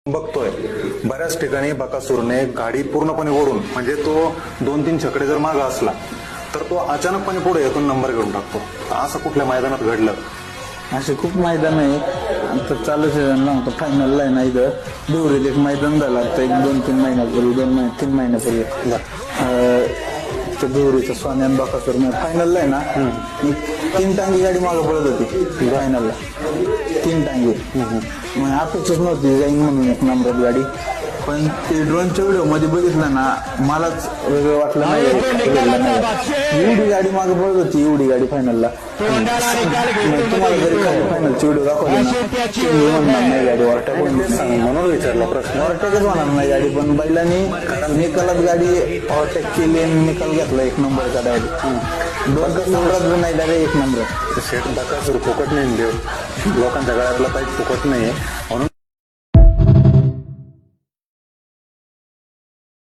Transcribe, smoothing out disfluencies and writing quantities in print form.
बघतोय बऱ्याच ठिकाणी बकासूरने गाडी पूर्णपणे ओढून म्हणजे तो 2-3 छकडे जर मागा असला तर तो अचानकपणे पुढे येतून नंबर घेऊन टाकतो. असं कुठल्या मैदानात घडलं? असे खूप मैदान आहेत. आता चालू सीझनला होतं फायनलला आहे ना इथं देवरीत एक मैदान झालं आता एक 2-3 महिन्यापूर्वी 3 महिन्यापूर्वी देवरीचं स्वामी बकासूर फायनलला आहे ना 3 टांगी गाडी मागं पडत होती फायनलला 3 टांगी मग अपेक्षाच नव्हती जाईन म्हणून एक नंबर गाडी. पण ते ड्रोनच्या व्हिडिओ मध्ये बघितलं ना मलाच वेगळं वाटलं नाही. एवढी गाडी मागे पडत होती एवढी गाडी फायनलला. तुम्हाला जरी फायनलची व्हिडिओ दाखवली ना म्हणणार नाही गाडी ओव्हरटेक म्हणून विचारला प्रश्न. ओव्हरटेकच होणार नाही गाडी. पण बैलांनी निकालात गाडी ओव्हरटेक केली आणि निकाल घेतला 1 नंबरचा डायरेक्ट. 2 नंबरात नाही डायरेक्ट 1 नंबर. शेठ बकासूर फुकट नाही देव लोकांच्या गळ्यातला पाईप फुकट नाहीये म्हणून